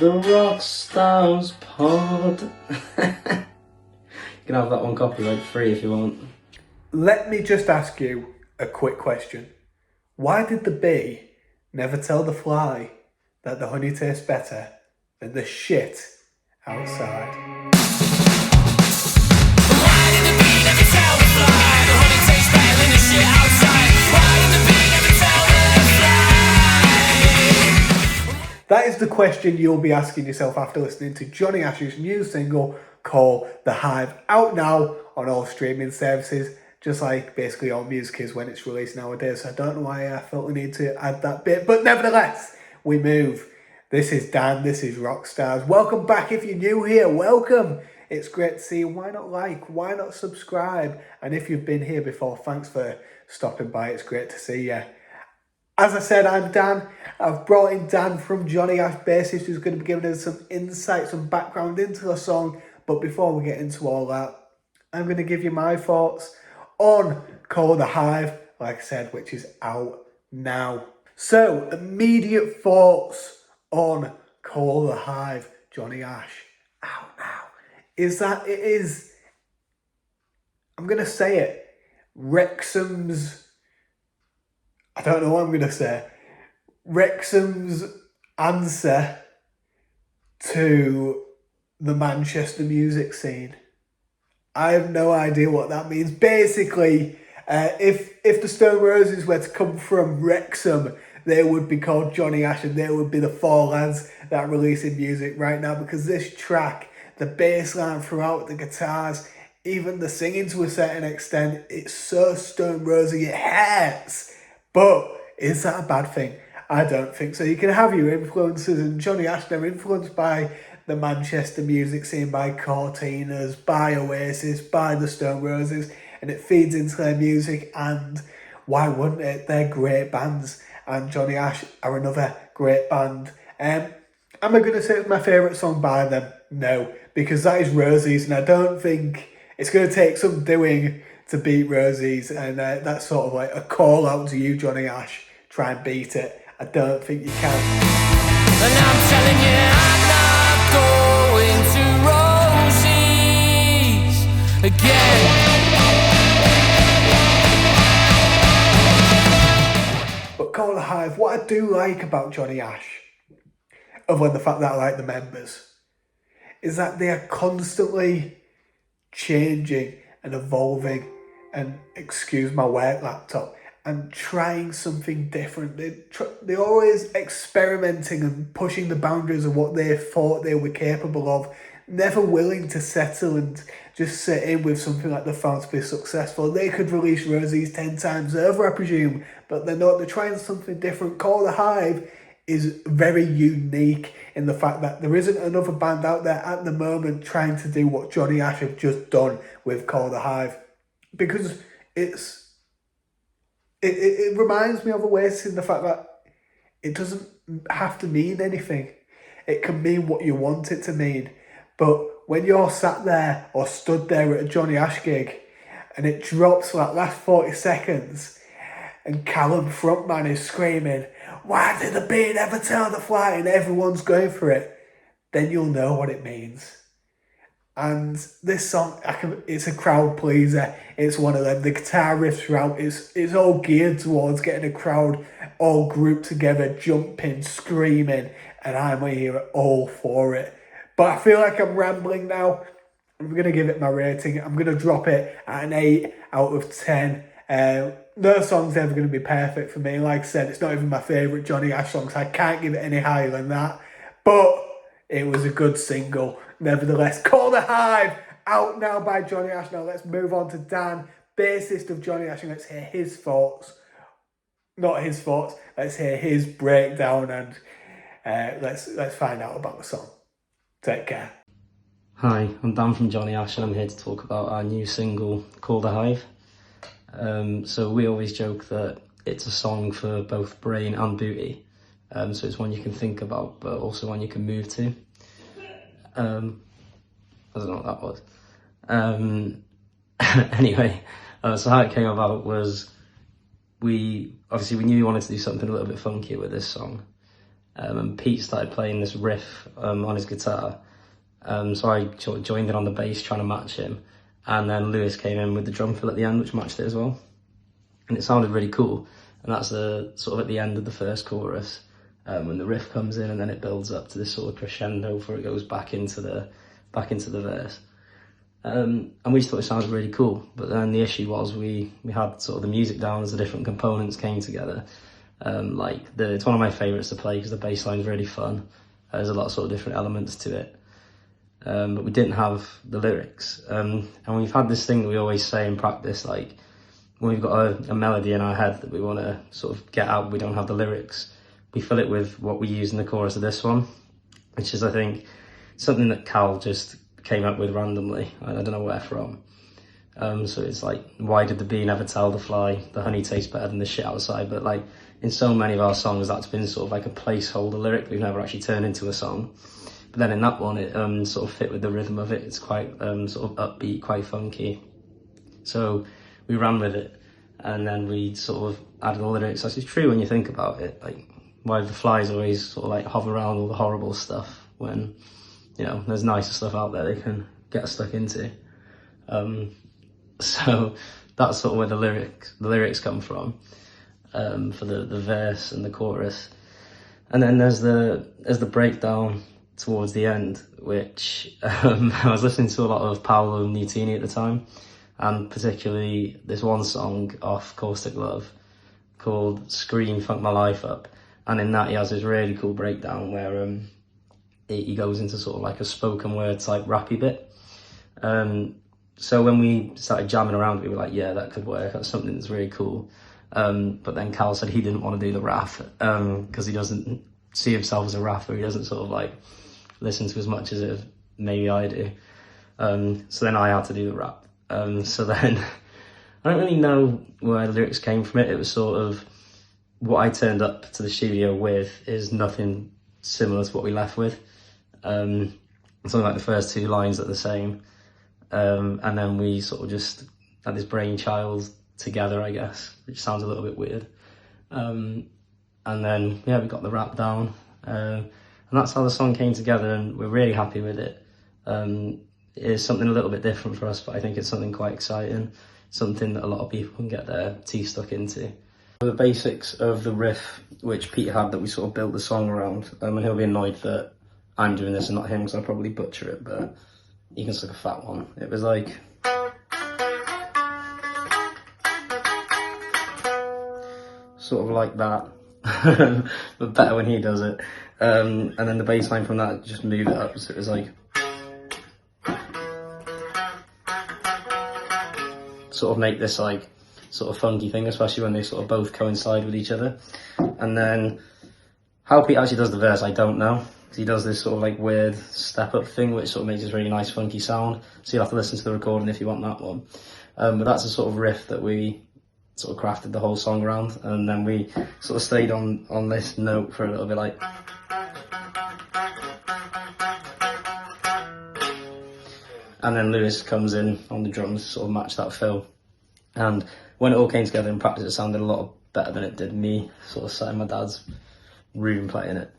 The Rockstars pod. You can have that one copyright free if you want. Let me just ask you a quick question. Why did the bee never tell the fly that the honey tastes better than the shit outside? Why did the bee never tell the fly the honey tastes better than the shit outside? Why did the bee never tell the fly? That is the question you'll be asking yourself after listening to Jonny Ash's new single, Call The Hive, out now on all streaming services, just like basically all music is when it's released nowadays. So I don't know why I felt the need to add that bit, but nevertheless, we move. This is Dan, this is Rockstars. Welcome back if you're new here, welcome. It's great to see you. Why not like, why not subscribe? And if you've been here before, thanks for stopping by. It's great to see you. As I said, I'm Dan. I've brought in Dan from Jonny Ash, Bassist, who's going to be giving us some insight, some background into the song. But before we get into all that, I'm going to give you my thoughts on Call The Hive, like I said, which is out now. So, immediate thoughts on Call The Hive, Jonny Ash, out now, is that it is, I'm going to say it, Wrexham's, I don't know what I'm going to say, Wrexham's answer to the Manchester music scene. I have no idea what that means. Basically, if the Stone Roses were to come from Wrexham, they would be called Jonny Ash and they would be the four lads that are releasing music right now, because this track, the bass line throughout, the guitars, even the singing to a certain extent, it's so Stone Rosy, it hurts. But is that a bad thing? I don't think so. You can have your influences, and Jonny Ash, they're influenced by the Manchester music scene, by Cortinas, by Oasis, by the Stone Roses, and it feeds into their music, and why wouldn't it? They're great bands, and Jonny Ash are another great band. Am I going to say it's my favourite song by them? No, because that is Rosie's, and I don't think it's going to take some doing to beat Rosie's, and that's sort of like a call out to you, Jonny Ash. Try and beat it. I don't think you can. And I'm telling you, I'm not going to Rosie's again. But Call The Hive, what I do like about Jonny Ash, other than the fact that I like the members, is that they are constantly changing and evolving, and excuse my work laptop, and trying something different. They're always experimenting and pushing the boundaries of what they thought they were capable of, never willing to settle and just sit in with something like they found to be successful. They could release Rosie's 10 times over, I presume, but they're not. They're trying something different. Call The Hive is very unique in the fact that there isn't another band out there at the moment trying to do what Jonny Ash have just done with Call The Hive, because it reminds me of Oasis in the fact that it doesn't have to mean anything. It can mean what you want it to mean. But when you're sat there or stood there at a Jonny Ash gig and it drops for that last 40 seconds and Callum frontman is screaming, "Why did the bee never tell the fly?" and everyone's going for it, then you'll know what it means. And this song, it's a crowd pleaser. It's one of them. The guitar riffs throughout, it's all geared towards getting a crowd all grouped together, jumping, screaming, and I'm here all for it. But I feel like I'm rambling now. I'm going to give it my rating. I'm going to drop it at an 8 out of 10. No song's ever going to be perfect for me. Like I said, it's not even my favourite Jonny Ash song, so I can't give it any higher than that. But it was a good single. Nevertheless, Call The Hive, out now by Jonny Ash. Now let's move on to Dan, bassist of Jonny Ash, and let's hear his thoughts. Not his thoughts, let's hear his breakdown, and let's find out about the song. Take care. Hi, I'm Dan from Jonny Ash and I'm here to talk about our new single, Call The Hive. So we always joke that it's a song for both brain and booty. So it's one you can think about, but also one you can move to. I don't know what that was. Anyway, so how it came about was we knew we wanted to do something a little bit funkier with this song. and Pete started playing this riff on his guitar. So I sort of joined in on the bass trying to match him, and then Lewis came in with the drum fill at the end, which matched it as well. And it sounded really cool. And that's sort of at the end of the first chorus, when the riff comes in and then it builds up to this sort of crescendo before it goes back into the verse. And we just thought it sounded really cool. But then the issue was we had sort of the music down as the different components came together. It's one of my favourites to play because the bass line's really fun. There's a lot of sort of different elements to it. But we didn't have the lyrics. And we've had this thing that we always say in practice, like when we've got a melody in our head that we want to sort of get out, we don't have the lyrics. We fill it with what we use in the chorus of this one, which is, I think, something that Cal just came up with randomly. I don't know where from. So it's like, why did the bee never tell the fly the honey tastes better than the shit outside? But like in so many of our songs, that's been sort of like a placeholder lyric we've never actually turned into a song. But then in that one, it sort of fit with the rhythm of it. It's quite sort of upbeat, quite funky. So we ran with it, and then we sort of added the lyrics. It's true when you think about it, like why the flies always sort of like hover around all the horrible stuff when, you know, there's nicer stuff out there they can get stuck into. So that's sort of where the lyrics come from, for the verse and the chorus. And then there's the breakdown towards the end, which I was listening to a lot of Paolo Nutini at the time, and particularly this one song off Caustic Love called Scream Funk My Life Up. And in that he has this really cool breakdown where he goes into sort of like a spoken word type rappy bit. So when we started jamming around, we were like, yeah, that could work. That's something that's really cool. But then Cal said he didn't want to do the rap because he doesn't see himself as a rapper. He doesn't sort of like listen to as much as it maybe I do. So then I had to do the rap. So then I don't really know where the lyrics came from. It was sort of what I turned up to the studio with is nothing similar to what we left with. Something like the first two lines are the same. And then we sort of just had this brainchild together, I guess, which sounds a little bit weird. And then, yeah, we got the rap down. And that's how the song came together, and we're really happy with it. It is something a little bit different for us, but I think it's something quite exciting, something that a lot of people can get their teeth stuck into. The basics of the riff, which Pete had, that we sort of built the song around, and he'll be annoyed that I'm doing this and not him, because I'll probably butcher it, but you can suck a fat one. It was like... sort of like that, but better when he does it. And then the bass line from that, just move it up, so it was like... sort of make this like sort of funky thing, especially when they sort of both coincide with each other. And then how Pete actually does the verse, I don't know. He does this sort of like weird step up thing, which sort of makes this really nice funky sound. So you'll have to listen to the recording if you want that one. But that's a sort of riff that we sort of crafted the whole song around. And then we sort of stayed on this note for a little bit, like... and then Lewis comes in on the drums to sort of match that fill. And when it all came together in practice, it sounded a lot better than it did me sort of sat in my dad's room playing it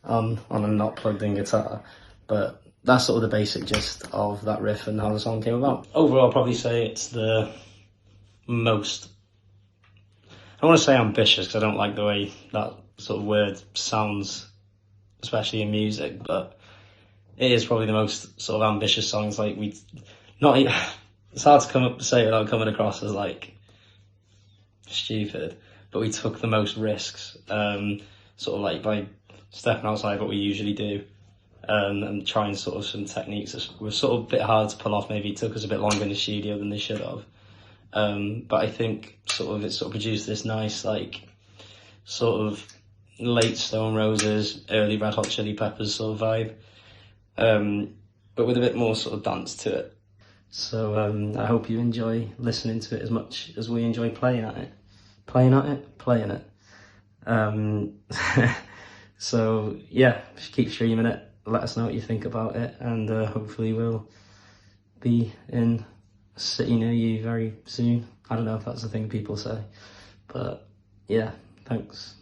on a not plugged in guitar. But that's sort of the basic gist of that riff and how the song came about. Overall, I'll probably say it's the most... I don't want to say ambitious, because I don't like the way that sort of word sounds, especially in music, but it is probably the most sort of ambitious songs. Like, it's hard to say it without coming across as like stupid, but we took the most risks, sort of like by stepping outside what we usually do, and trying sort of some techniques that were sort of a bit hard to pull off. Maybe it took us a bit longer in the studio than they should have. But I think it sort of produced this nice, like, sort of late Stone Roses, early Red Hot Chili Peppers sort of vibe, but with a bit more sort of dance to it. So I hope you enjoy listening to it as much as we enjoy playing it. So yeah, just keep streaming it, let us know what you think about it, and hopefully we'll be in a city near you very soon. I don't know if that's the thing people say, but yeah, thanks.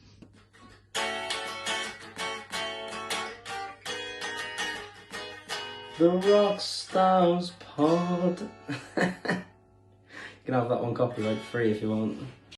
The Rockstars pod. You can have that one copyright free if you want.